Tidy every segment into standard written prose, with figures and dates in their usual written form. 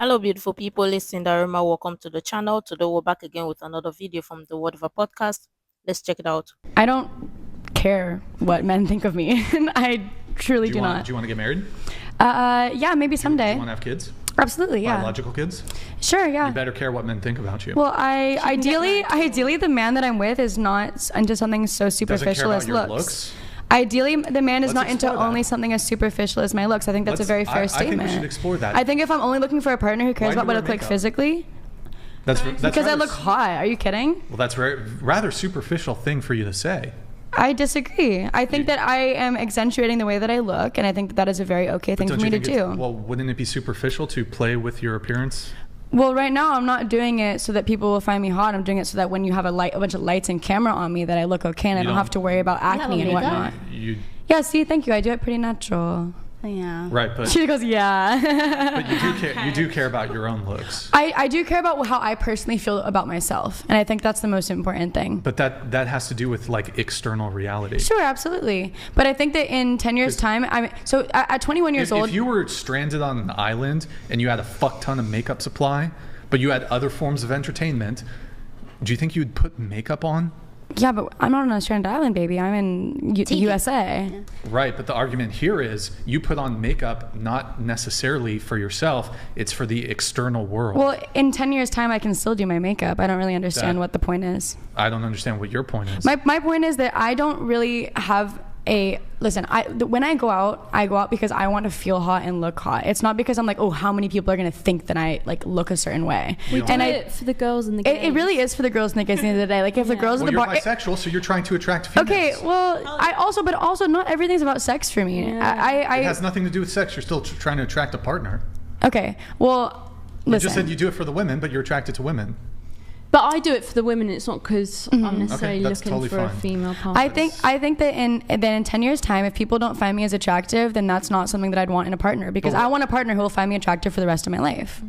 Hello, beautiful people. It's Sinderfam. Welcome to the channel. Today, we're back again with another video from the Word of a Podcast. Let's check it out. I don't care what men think of me. I truly do not. Do you want to get married? Yeah, maybe Do someday. you want to have kids? Absolutely, yeah. Biological kids? Sure, yeah. You better care what men think about you. Well, ideally, the man that I'm with is not into something so Doesn't care superficial about as your looks. looks? Ideally, the man is Let's not into explore that. only something as superficial as my looks. I think that's a very fair I statement. think we should explore that. I think if I'm only looking for a partner who cares Why about do what I wear look like makeup? physically, that's because I rather- look hot. Are you kidding? Well, that's a rather superficial thing for you to say. I disagree. I think that I am accentuating the way that I look, and I think that is a very okay thing Don't for you me to think do. Well, wouldn't it be superficial to play with your appearance? Well, right now I'm not doing it so that people will find me hot. I'm doing it so that when you have a bunch of lights and camera on me, that I look okay and I don't have to worry about acne and whatnot. You Yeah, see, thank you. I do it pretty natural. Yeah. right, but She goes, yeah. but you do care. You do care about your own looks. I do care about how I personally feel about myself, and I think that's the most important thing. But that has to do with like external reality. Sure, absolutely. But I think that in 10 years' time, at 21 years old. If you were stranded on an island and you had a fuck ton of makeup supply, but you had other forms of entertainment, do you think you'd put makeup on? Yeah, but I'm not on a stranded island, baby. I'm in the USA. Yeah. Right, but the argument here is you put on makeup not necessarily for yourself, it's for the external world. Well, in 10 years' time, I can still do my makeup. I don't really understand That- what the point is. I don't understand what your point is. My point is that I don't really have when I go out because I want to feel hot and look hot. It's not because I'm like, oh, how many people are going to think that I like look a certain way. We do it for the girls and the gays. It really is for the girls and the guys at the end of the day. Like if the girls well, at the you're bar. bisexual, so you're trying to attract females. Okay, well, but also not everything's about sex for me. It has nothing to do with sex. You're still trying to attract a partner. Okay, well, You listen. just said you do it for the women, but you're attracted to women. But I do it for the women. It's not because I'm necessarily Okay, that's looking totally for a fine. female partner. I think that in 10 years' time, if people don't find me as attractive, then that's not something that I'd want in a partner, because I want a partner who will find me attractive for the rest of my life.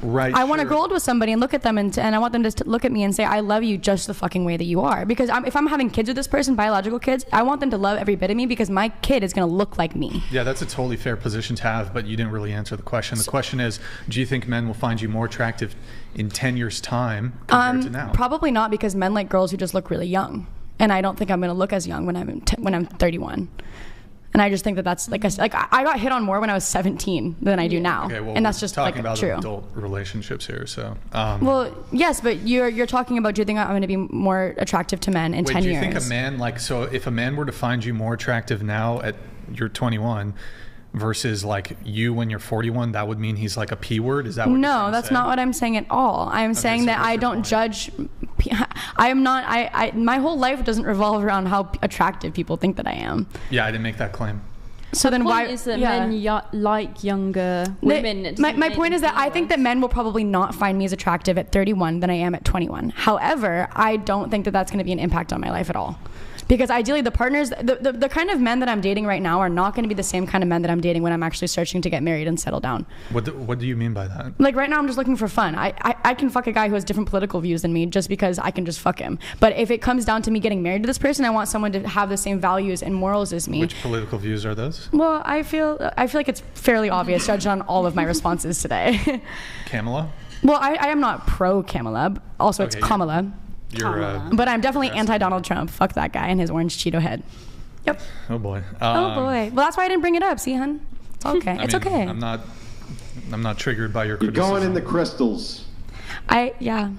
Right. I want to grow old with somebody and look at them and I want them to look at me and say, I love you just the fucking way that you are. Because if I'm having kids with this person, biological kids, I want them to love every bit of me because my kid is going to look like me. Yeah, that's a totally fair position to have, but you didn't really answer the question. The question is, do you think men will find you more attractive in 10 years' time compared to now? Probably not, because men like girls who just look really young. And I don't think I'm going to look as young when I'm 31. And I just think that that's like I got hit on more when I was 17 than I do now, Okay, well, and that's we're just talking about true. adult relationships here, so. Well, yes, but you're talking about, do you think I'm going to be more attractive to men in 10 do years? you think a man if a man were to find you more attractive now at you're 21 versus like you when you're 41, that would mean he's like a P word? Is that what you're trying No, to that's say? not what I'm saying at all. I'm saying so that what's I your don't point? judge. I am not. My whole life doesn't revolve around how attractive people think that I am. Yeah, I didn't make that claim. So then The why point is that yeah. men like younger women. It My doesn't make point is them that I think that men will probably not find me as attractive at 31 than I am at 21. However, I don't think that that's going to be an impact on my life at all. Because ideally the partners, the kind of men that I'm dating right now are not going to be the same kind of men that I'm dating when I'm actually searching to get married and settle down. What do you mean by that? Like right now I'm just looking for fun. I can fuck a guy who has different political views than me just because I can just fuck him. But if it comes down to me getting married to this person, I want someone to have the same values and morals as me. Which political views are those? Well, I feel like it's fairly obvious judged on all of my responses today. Kamala? Well, I am not pro Kamala. Also, it's Okay, yeah. Kamala. You're But I'm definitely anti-Donald Trump. Fuck that guy and his orange Cheeto head. Yep. oh boy. Oh boy. Well, that's why I didn't bring it up. See, hun? It's okay. I It's mean, okay. I'm not triggered by your You're criticism. going in the crystals. Yeah.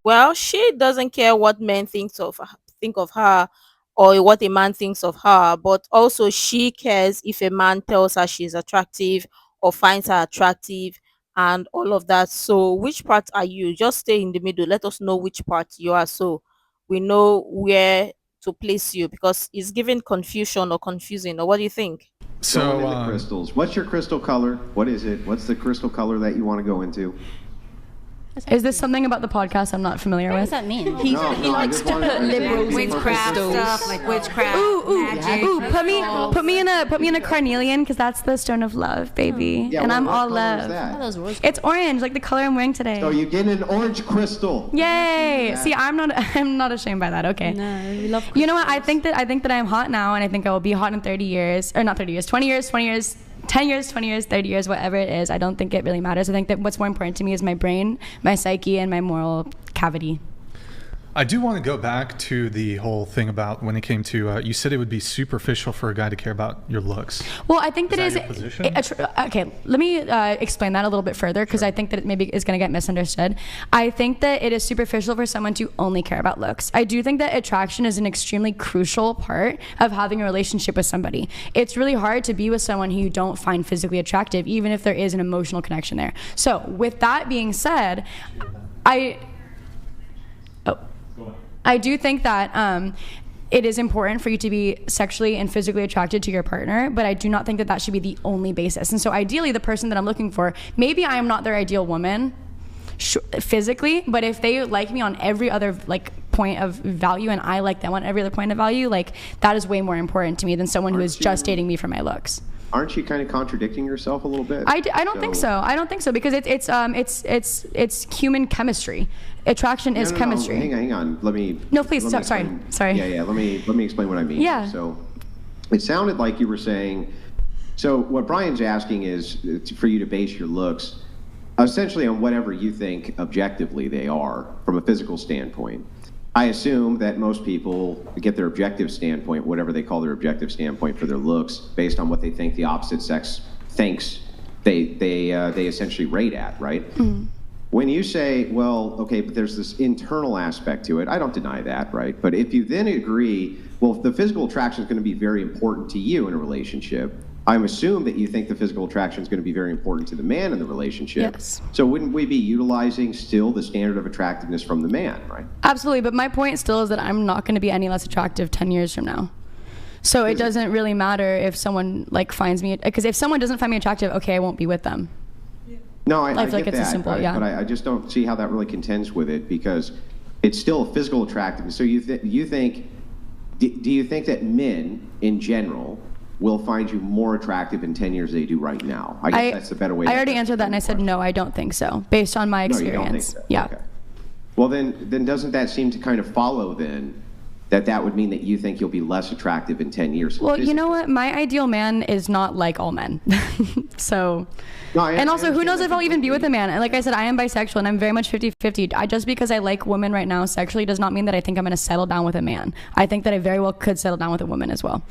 Well, she doesn't care what men think of her or what a man thinks of her, but also she cares if a man tells her she's attractive or finds her attractive and all of that. So which part are you? Just stay in the middle. Let us know which part you are, so we know where to place you, because it's giving confusion or confusing. Or what do you think? So, Going in the crystals. What's your crystal color? What is it? What's the crystal color that you want to go into? Is this something about the podcast I'm not familiar What does with? that mean? He I likes just to wanted put to liberals in Witchcraft crystals. stuff, like witchcraft. Ooh, put me in a carnelian, because that's the stone of love, baby. Yeah, and what- I'm what all color is love. that? Those rose It's orange, like the color I'm wearing today. So you get an orange crystal. Yay! See, I'm not ashamed by that. Okay. No, we love You know what? I think that I'm hot now, and I think I will be hot in 30 years, or not 30 years, 20 years, 10 years, 20 years, 30 years, whatever it is, I don't think it really matters. I think that what's more important to me is my brain, my psyche, and my moral cavity. I do want to go back to the whole thing about when it came to, you said it would be superficial for a guy to care about your looks. Well, I think Is that your position? okay, let me explain that a little bit further, because I think that it maybe is going to get misunderstood. I think that it is superficial for someone to only care about looks. I do think that attraction is an extremely crucial part of having a relationship with somebody. It's really hard to be with someone who you don't find physically attractive, even if there is an emotional connection there. So with that being said, I do think that it is important for you to be sexually and physically attracted to your partner, but I do not think that that should be the only basis. And so ideally, the person that I'm looking for, maybe I am not their ideal woman physically, but if they like me on every other like point of value and I like them on every other point of value, like that is way more important to me than someone who is just dating me for my looks. Aren't you kind of contradicting yourself a little bit? I don't think so. I don't think so, because it's human chemistry. Attraction is chemistry. No, hang on. Let me. No, please. Sorry. Yeah. Let me explain what I mean. Yeah. So, it sounded like you were saying. So what Brian's asking is for you to base your looks, essentially on whatever you think objectively they are from a physical standpoint. I assume that most people get their objective standpoint, whatever they call their objective standpoint for their looks, based on what they think the opposite sex thinks they essentially rate at, right? Mm. When you say, well, okay, but there's this internal aspect to it, I don't deny that, right? But if you then agree, well, if the physical attraction is going to be very important to you in a relationship, I'm assuming that you think the physical attraction is going to be very important to the man in the relationship. Yes. So wouldn't we be utilizing still the standard of attractiveness from the man, right? Absolutely, but my point still is that I'm not going to be any less attractive 10 years from now. So it doesn't really matter if someone like finds me, because if someone doesn't find me attractive, okay, I won't be with them. No, I feel get like it's that, a simple, right? yeah. But I just don't see how that really contends with it, because it's still physical attractiveness. So do you think that men in general will find you more attractive in 10 years than they do right now? I guess that's the better way. I already answered that, and I said no, I don't think so, based on my experience. No, you don't think so? Yeah. Okay. Well, then doesn't that seem to kind of follow then that would mean that you think you'll be less attractive in 10 years? Well, you know what? My ideal man is not like all men. So, no, and also, who knows if I'll even be with a man? And like I said, I am bisexual, and I'm very much 50-50. Just because I like women right now sexually does not mean that I think I'm going to settle down with a man. I think that I very well could settle down with a woman as well.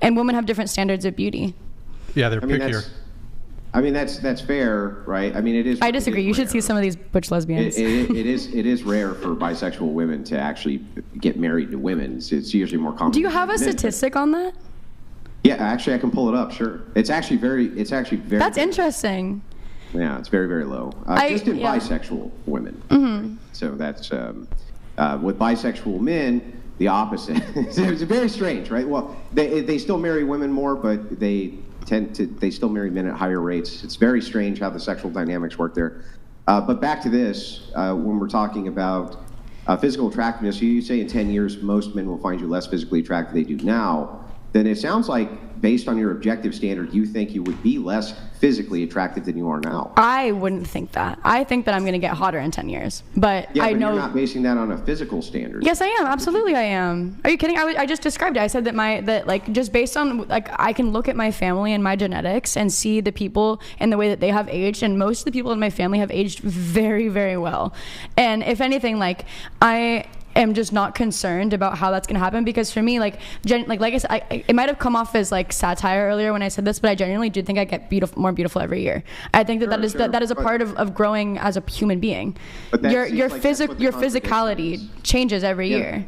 And women have different standards of beauty. Yeah, they're pickier. That's fair, right? I mean, it is. I disagree. You should see some of these butch lesbians. It is rare for bisexual women to actually get married to women. It's usually more common. Do you have a statistic on that? Yeah, actually, I can pull it up. Sure. It's actually very. That's interesting. Yeah, it's very, very low. Just in bisexual women. Mm-hmm. So that's with bisexual men, the opposite. It's very strange, right? Well, they still marry women more, but they still marry men at higher rates. It's very strange how the sexual dynamics work there. But back to this, when we're talking about physical attractiveness, you say in 10 years, most men will find you less physically attractive than they do now. Then it sounds like, based on your objective standard, you think you would be less physically attractive than you are now. I wouldn't think that. I think that I'm going to get hotter in 10 years. But yeah, I but know you're not basing that on a physical standard. Yes, I am. Absolutely, I am. Are you kidding? I just described it. I said that like just based on like I can look at my family and my genetics and see the people and the way that they have aged, and most of the people in my family have aged very, very well. And if anything, like I am just not concerned about how that's going to happen, because for me, like I said, it might have come off as like satire earlier when I said this, but I genuinely do think I get more beautiful every year. I think that is a part of growing as a human being. Your physicality changes every year.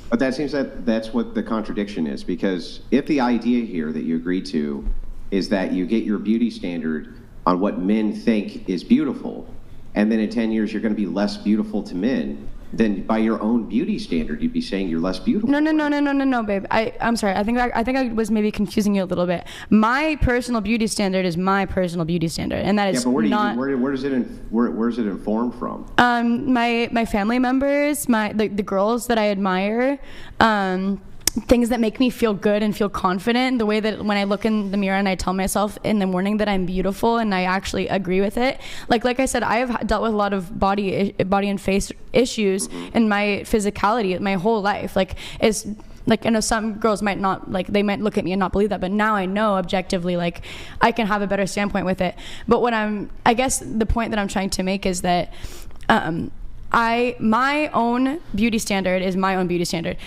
But that seems that's what the contradiction is, because if the idea here that you agreed to is that you get your beauty standard on what men think is beautiful, and then in 10 years you're going to be less beautiful to men, then by your own beauty standard, you'd be saying you're less beautiful. No, babe. I'm sorry. I think I was maybe confusing you a little bit. My personal beauty standard is my personal beauty standard, and that is but not. Where does it inform from? My family members, the girls that I admire, things that make me feel good and feel confident, the way that when I look in the mirror and I tell myself in the morning that I'm beautiful and I actually agree with it. Like I said, I have dealt with a lot of body and face issues in my physicality my whole life. Like like, I know some girls might not, like, they might look at me and not believe that, but now I know objectively, like, I can have a better standpoint with it. But I guess the point that I'm trying to make is that my own beauty standard is my own beauty standard.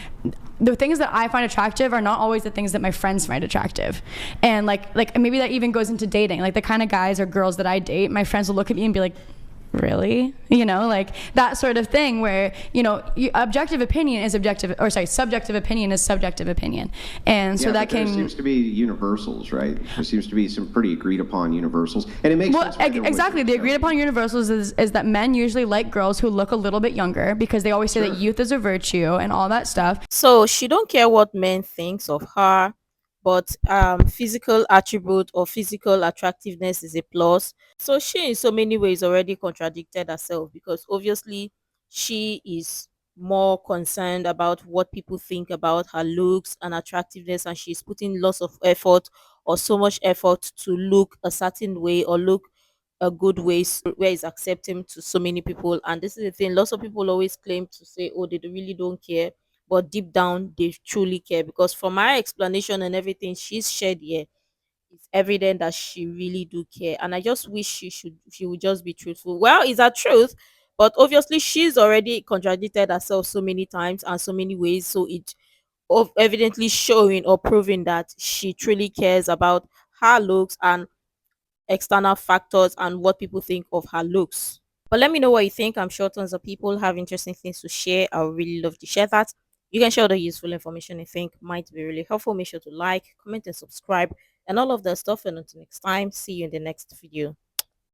The things that I find attractive are not always the things that my friends find attractive. And like maybe that even goes into dating. Like the kind of guys or girls that I date, my friends will look at me and be like, really? You know, like that sort of thing where, you know, objective opinion is objective, or sorry, subjective opinion is subjective opinion. And so that there seems to be universals, right? There seems to be some pretty agreed upon universals. And it makes sense. Exactly. The agreed upon universals is that men usually like girls who look a little bit younger, because they always say that youth is a virtue and all that stuff. So she don't care what men thinks of her, but physical attribute or physical attractiveness is a plus. So she in so many ways already contradicted herself, because obviously she is more concerned about what people think about her looks and attractiveness, and she's putting lots of effort or so much effort to look a certain way or look a good way, where it's accepting to so many people. And this is the thing, lots of people always claim to say, oh, they really don't care, but deep down they truly care, because from my explanation and everything she's shared here, it's evident that she really do care. And I just wish she would just be truthful. Well, it's a truth, but obviously she's already contradicted herself so many times and so many ways, so it of evidently showing or proving that she truly cares about her looks and external factors and what people think of her looks. But let me know what you think. I'm sure tons of people have interesting things to share. I would really love to share that. You can share the useful information you think might be really helpful. Make sure to like, comment, and subscribe, and all of that stuff. And until next time, see you in the next video.